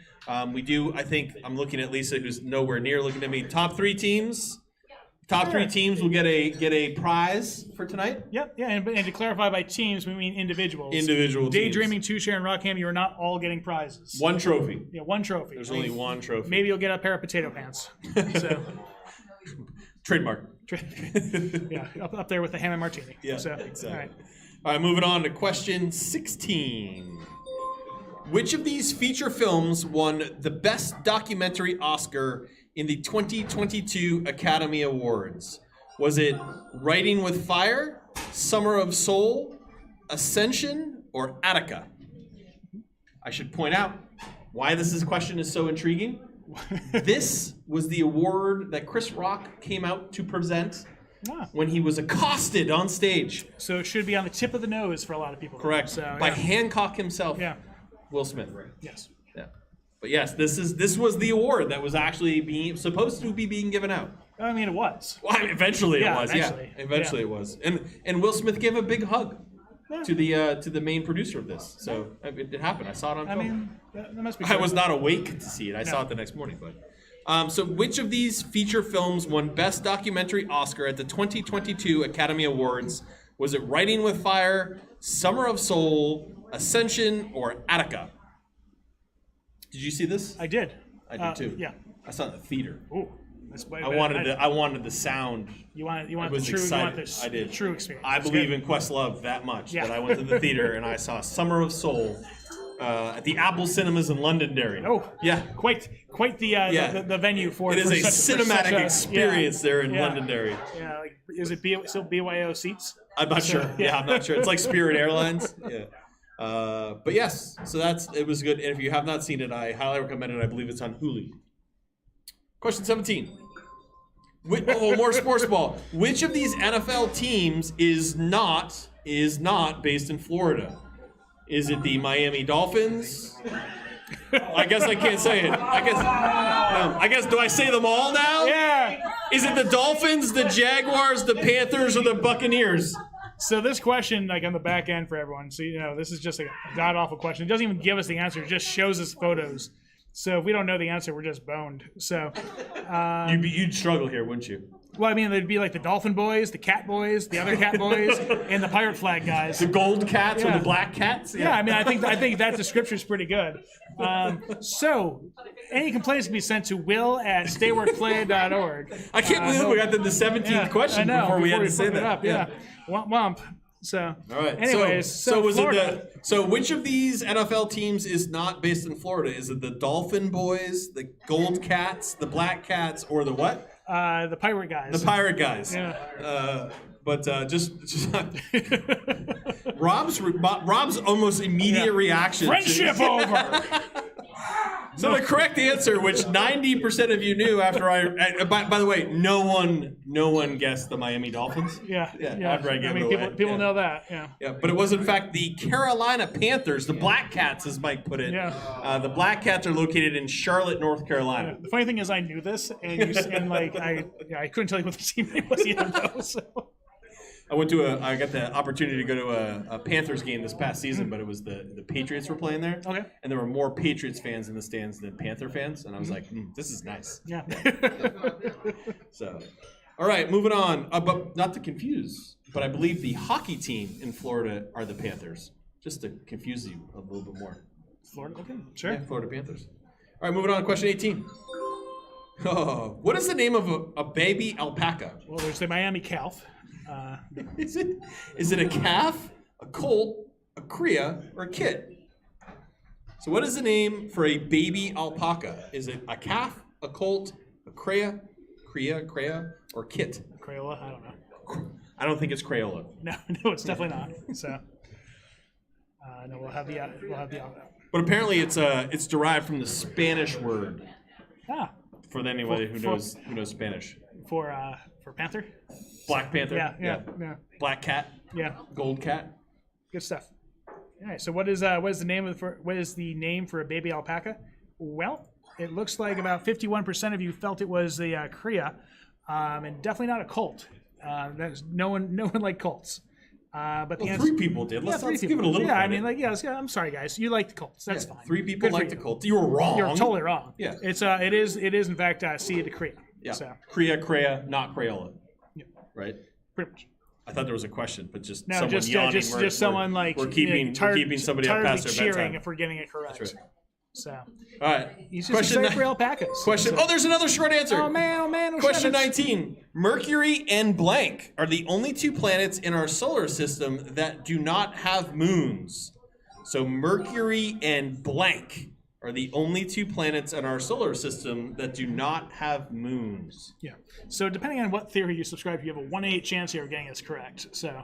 We do. I think I'm looking at Lisa, who's nowhere near looking at me. Top three teams will get a prize for tonight. Yep. Yeah. And to clarify, by teams we mean individuals. Individual teams. Daydreaming, Two Share, and Rockham, you are not all getting prizes. One trophy. Yeah, one trophy. There's only one trophy. Maybe you'll get a pair of potato pants. So, Trademark. yeah, up there with the ham and martini. Yeah, So, exactly. All right. All right, moving on to question 16. Which of these feature films won the Best Documentary Oscar in the 2022 Academy Awards? Was it Writing with Fire, Summer of Soul, Ascension, or Attica? I should point out why this question is so intriguing. This was the award that Chris Rock came out to present when he was accosted on stage. So it should be on the tip of the nose for a lot of people. Correct. So, By yeah. Hancock himself. Yeah. Will Smith. Yes. Yeah. But yes, this was the award that was actually supposed to be being given out. I mean, it was. Well, I mean, eventually Yeah, it was. eventually. Yeah. Eventually Yeah. it was. And Will Smith gave a big hug Yeah. to the main producer of this. So it happened. I saw it on I film. mean, that must be. I good. was not awake to see it. I saw it the next morning, but. So which of these feature films won Best Documentary Oscar at the 2022 Academy Awards? Was it Writing with Fire, Summer of Soul, Ascension, or Attica? Did you see this? I did. I did too. Yeah. I saw it in the theater. Ooh. That's way I better. wanted the sound. You want I the was true. You want excited. the I did. true experience. I It's believe good. in Questlove that much Yeah. that I went to the theater and I saw Summer of Soul at the Apple Cinemas in Londonderry. Oh. Yeah. Quite Yeah. the venue for It is for a such- for cinematic such a- experience there in yeah. Londonderry. Yeah, like, is it still BYO seats? I'm not sure. yeah. Yeah, I'm not sure. It's like Spirit Airlines. Yeah. But yes, so it was good. And if you have not seen it, I highly recommend it. I believe it's on Hulu. Question 17. More sports ball. Which of these NFL teams is not based in Florida? Is it the Miami Dolphins? I guess I can't say it. I guess do I say them all now? Yeah. Is it the Dolphins, the Jaguars, the Panthers, or the Buccaneers? So this question, like on the back end for everyone, so this is just a god awful question. It doesn't even give us the answer; it just shows us photos. So if we don't know the answer, we're just boned. So, You'd struggle here, wouldn't you? well, I mean, there'd be like the Dolphin boys, the Cat boys, the other Cat boys, and the Pirate Flag guys. The gold cats or Yeah. the black cats? Yeah, I mean, I think that description is pretty good. So, any complaints can be sent to will@stayworkplay.org. I can't believe we got to the 17th question I know, before we had to put say it that. up, yeah. Womp womp. So, All right. anyways, so was Florida. so which of these NFL teams is not based in Florida? Is it the Dolphin Boys, the Gold Cats, the Black Cats, or the what? The Pirate guys. The Pirate Guys. Yeah. But just Rob's almost immediate reaction. Friendship over. So the correct answer, which 90% of you knew after by the way, no one guessed the Miami Dolphins. Yeah. After I gave it mean, away. people Yeah. know that. Yeah. Yeah, but it was in fact the Carolina Panthers, the Black Cats, as Mike put it. Yeah. The Black Cats are located in Charlotte, North Carolina. The funny thing is, I knew this, and I couldn't tell you what the team name was either. Though, so. I got the opportunity to go to a Panthers game this past season, but it was the Patriots were playing there. Okay. And there were more Patriots fans in the stands than Panther fans, and I was like, this is nice. Yeah. So, all right, moving on. But not to confuse, but I believe the hockey team in Florida are the Panthers. Just to confuse you a little bit more. Florida. Okay. Sure. Yeah, Florida Panthers. All right, moving on to question 18. Oh, what is the name of a baby alpaca? Well, there's the Miami calf. Is it a calf, a colt, a cria, or a kit? So what is the name for a baby alpaca? Is it a calf, a colt, a cria, or kit? Crayola. I don't know. I don't think it's Crayola. No, it's definitely not. So, no, we'll have the. But apparently it's derived from the Spanish word. Ah, For anybody who knows Spanish. for Panther. Black Panther. Yeah. Black cat. Yeah. Gold cat. Good stuff. All right. So what is the name for a baby alpaca? Well, it looks like about 51% of you felt it was the cria, and definitely not a colt. That's no one liked colts. But the answer, 3 people did. Let's give it a little Yeah, credit. I mean, I'm sorry, guys. You like the Colts. That's fine. 3 people Good for like the you. Colts. You were wrong. You're totally wrong. Yeah. It is in fact C to Crea. Yeah. So Cria, not Crayola. Yeah. Right? pretty much. I thought there was a question, but just No, someone just yawning. just someone like we're keeping somebody up past their cheering bedtime. if we're getting it correct. That's right. So All right. he's just Question excited for alpacas. Question. So, Oh, there's another short answer. oh man. Question 19. Mercury and blank are the only 2 planets in our solar system that do not have moons. So Mercury and blank are the only 2 planets in our solar system that do not have moons. Yeah. So depending on what theory you subscribe to, you have a 1-in-8 chance here of getting this correct. So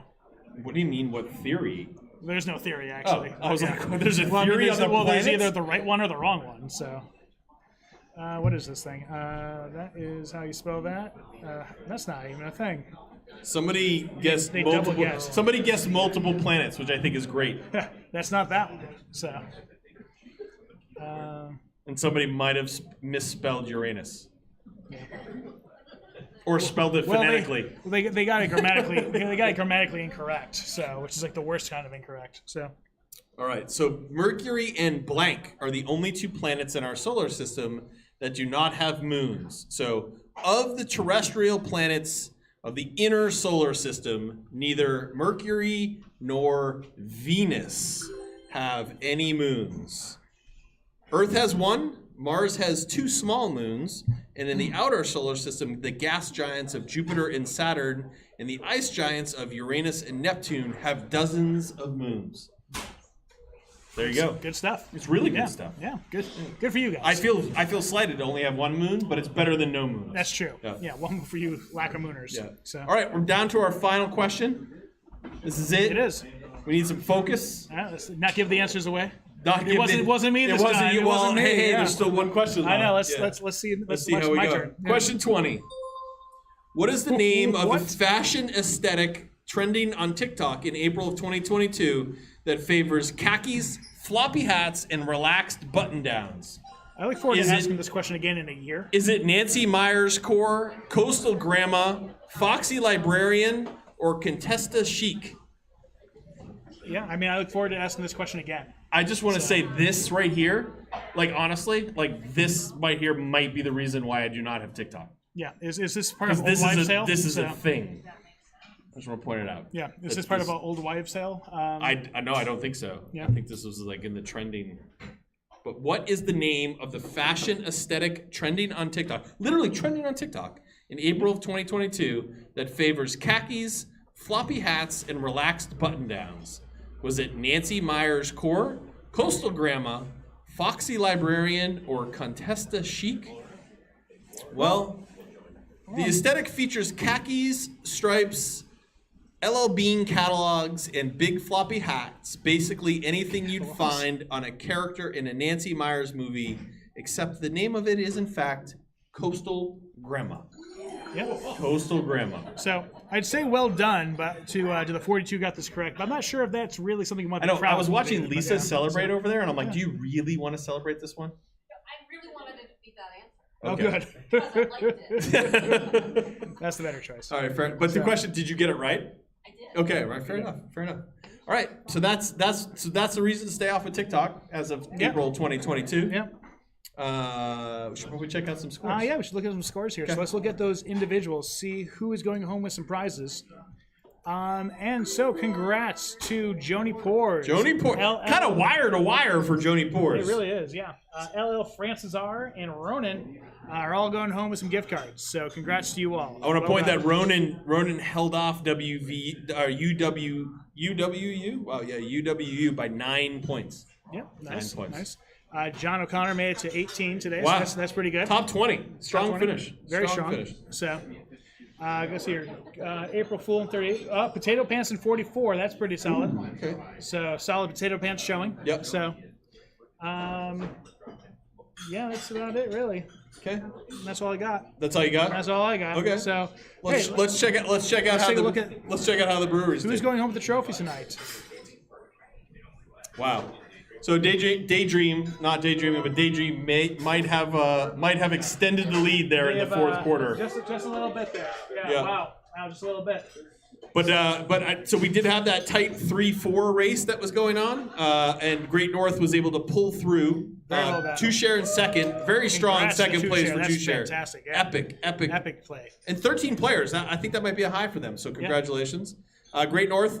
What do you mean, what theory? there's no theory actually. I was like, there's a Well, I mean, theory on the there's planets? either the right one or the wrong one. So, what is this thing? That is how you spell that. That's not even a thing. Somebody guessed They double multiple. guessed. Somebody guessed multiple planets, which I think is great. That's not that one. So, And somebody might have misspelled Uranus. Or spelled it phonetically. they got it grammatically. They got it grammatically incorrect. So, which is like the worst kind of incorrect. So, All right, so Mercury and blank are the only 2 planets in our solar system that do not have moons. So, of the terrestrial planets of the inner solar system, neither Mercury nor Venus have any moons. Earth has 1, Mars has 2 small moons, and in the outer solar system, the gas giants of Jupiter and Saturn and the ice giants of Uranus and Neptune have dozens of moons. There you go. good stuff. It's really good stuff. Yeah, good for you guys. I feel slighted to only have 1 moon, but it's better than no moons. That's true. Yeah. Yeah, one for you whack-a-mooners. Yeah. So, All right, we're down to our final question. This is it. it is. We need some focus. Let's not give the answers away. It wasn't me this time. You. It Well, wasn't me, hey, yeah. there's still 1 question left. I know. Let's Yeah. see. Let's see how we my go. turn. Yeah. Question 20. What is the name of What? a fashion aesthetic trending on TikTok in April of 2022 that favors khakis, floppy hats, and relaxed button-downs? I look forward Is to it- asking this question again in a year. Is it Nancy Myers Core, Coastal Grandma, Foxy Librarian, or Contesta Chic? Yeah, I mean, I look forward to asking this question again. I just want to say this right here, like honestly, like this right here might be the reason why I do not have TikTok. Yeah, is this part of Because old wives' sale? this is So, a thing. I just want to point it out. Yeah, is That this part of an old wives' sale? I no, I don't think so. Yeah. I think this was like in the trending. But what is the name of the fashion aesthetic trending on TikTok? Literally trending on TikTok in April of 2022 that favors khakis, floppy hats, and relaxed button-downs. Was it Nancy Myers Core, Coastal Grandma, Foxy Librarian, or Contesta Chic? Well, the aesthetic features khakis, stripes, LL Bean catalogs, and big floppy hats. Basically anything you'd find on a character in a Nancy Myers movie, except the name of it is in fact Coastal Grandma. Yeah. Coastal Grandma. So I'd say well done, but to the 42 got this correct. But I'm not sure if that's really something you want I to know. be proud I was of, watching but Lisa yeah. celebrate over there, and I'm like, do you really want to celebrate this one? I really wanted it to be that answer. Oh, Okay. Because I liked good. it. That's the better choice. All right, fair. But the question, did you get it right? I did. Okay, right. Fair enough. Fair enough. All right. So that's the reason to stay off of TikTok as of April 2022. Yep. We should probably check out some scores. Yeah, we should look at some scores here. Okay. So let's look at those individuals, see who is going home with some prizes. And so congrats to Joni Poors. Joni Poors. Kind of wire to wire for Joni Poors. It really is, yeah. LL Francis R. and Ronan are all going home with some gift cards. So congrats to you all. I want to point that Ronan held off UWU. Wow, yeah, UWU by 9 points. Yeah, nice, 9 points. nice. John O'Connor made it to 18 today. Wow. So that's pretty good. Top 20. Strong Top 20. finish. Very strong. Finish. So, go see here. April Fool in 38. Potato Pants in 44. That's pretty solid. Okay. So, solid Potato Pants showing. Yep. So, yeah, that's about it, really. Okay. That's all I got. That's all you got? That's all I got. Okay. So, Let's check out how take a look at let's check out how the Breweries who's did. going home with the trophies tonight. Wow. So Daydream, not Daydreaming, but Daydream might have extended the lead there in the fourth quarter. Just a little bit there. Yeah. Wow, just a little bit. So we did have that tight 3-4 race that was going on, and Great North was able to pull through. Very well done. Two Share in second, very strong Congrats to second Two place Share. for That's Two Share. fantastic, yeah. Epic play. And 13 players. I think that might be a high for them. So congratulations. Great North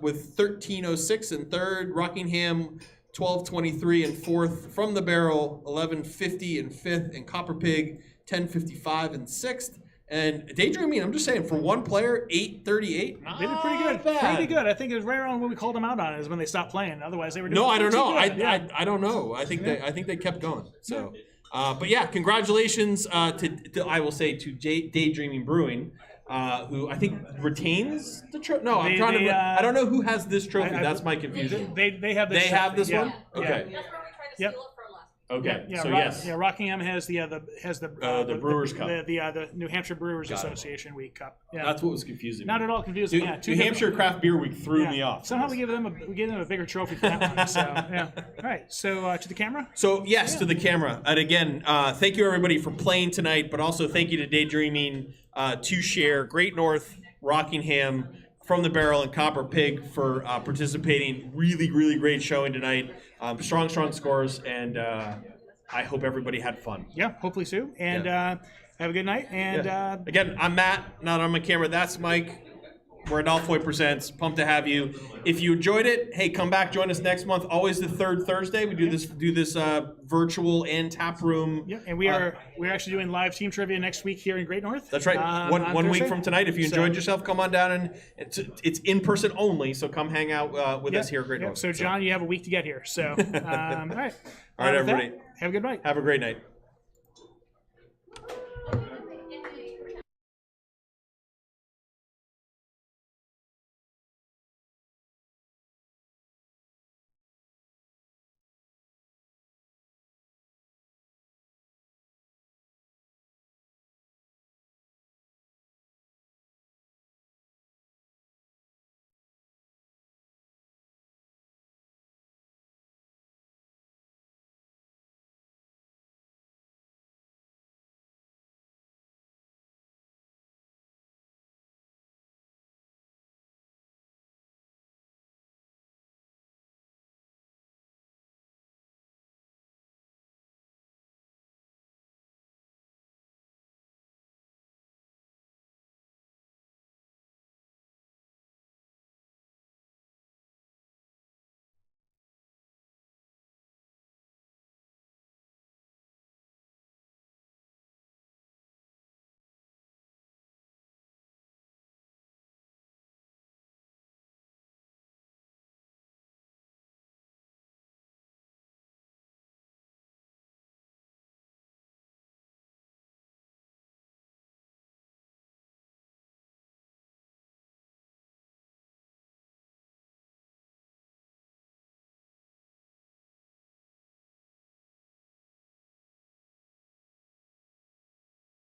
with 13:06 in third. Rockingham 12:23 in fourth. From the Barrel 11:50 in fifth, and Copper Pig 10:55 in sixth. And Daydreaming, I'm just saying, for one player, 8:38. They did pretty good. Bad. Pretty good. I think it was right around when we called them out on it is when they stopped playing. Otherwise, they were doing No, I don't know. pretty good. I don't know. I think they kept going. So, but yeah, congratulations to I will say to Daydreaming Brewing, who I think retains the trophy. No, I'm trying to. I don't know who has this trophy. That's my confusion. They have this. They have this one. Yeah. Okay. That's where we tried to steal it from last. Okay. Yeah, So yes. Yeah, Rockingham has the Brewers Cup. the New Hampshire Brewers Got it. Association Week Cup. Yeah. That's what was confusing me. Not at all confusing. New, Yeah, New Hampshire Craft Beer Week threw me off. Somehow we gave them a bigger trophy for that one. So yeah. All right. So to the camera. So yes, to the camera. And again, thank you everybody for playing tonight, but also thank you to Daydreaming, Two Share, Great North, Rockingham, From the Barrel, and Copper Pig for participating. Really, really great showing tonight. Strong scores, and I hope everybody had fun. Yeah. Hopefully so. And have a good night. And Again, I'm Matt, not on my camera. That's Mike. We're at Dolph Hoyt Presents. Pumped to have you. If you enjoyed it, hey, come back, join us next month. Always the third Thursday. We do this virtual and tap room. yeah. And we're actually doing live team trivia next week here in Great North. That's right. on One week Thursday. from tonight. If you enjoyed yourself, come on down, and it's in person only. So come hang out with us here at Great North. So John, you have a week to get here. So all right. All right, With that, everybody. have a good night. Have a great night.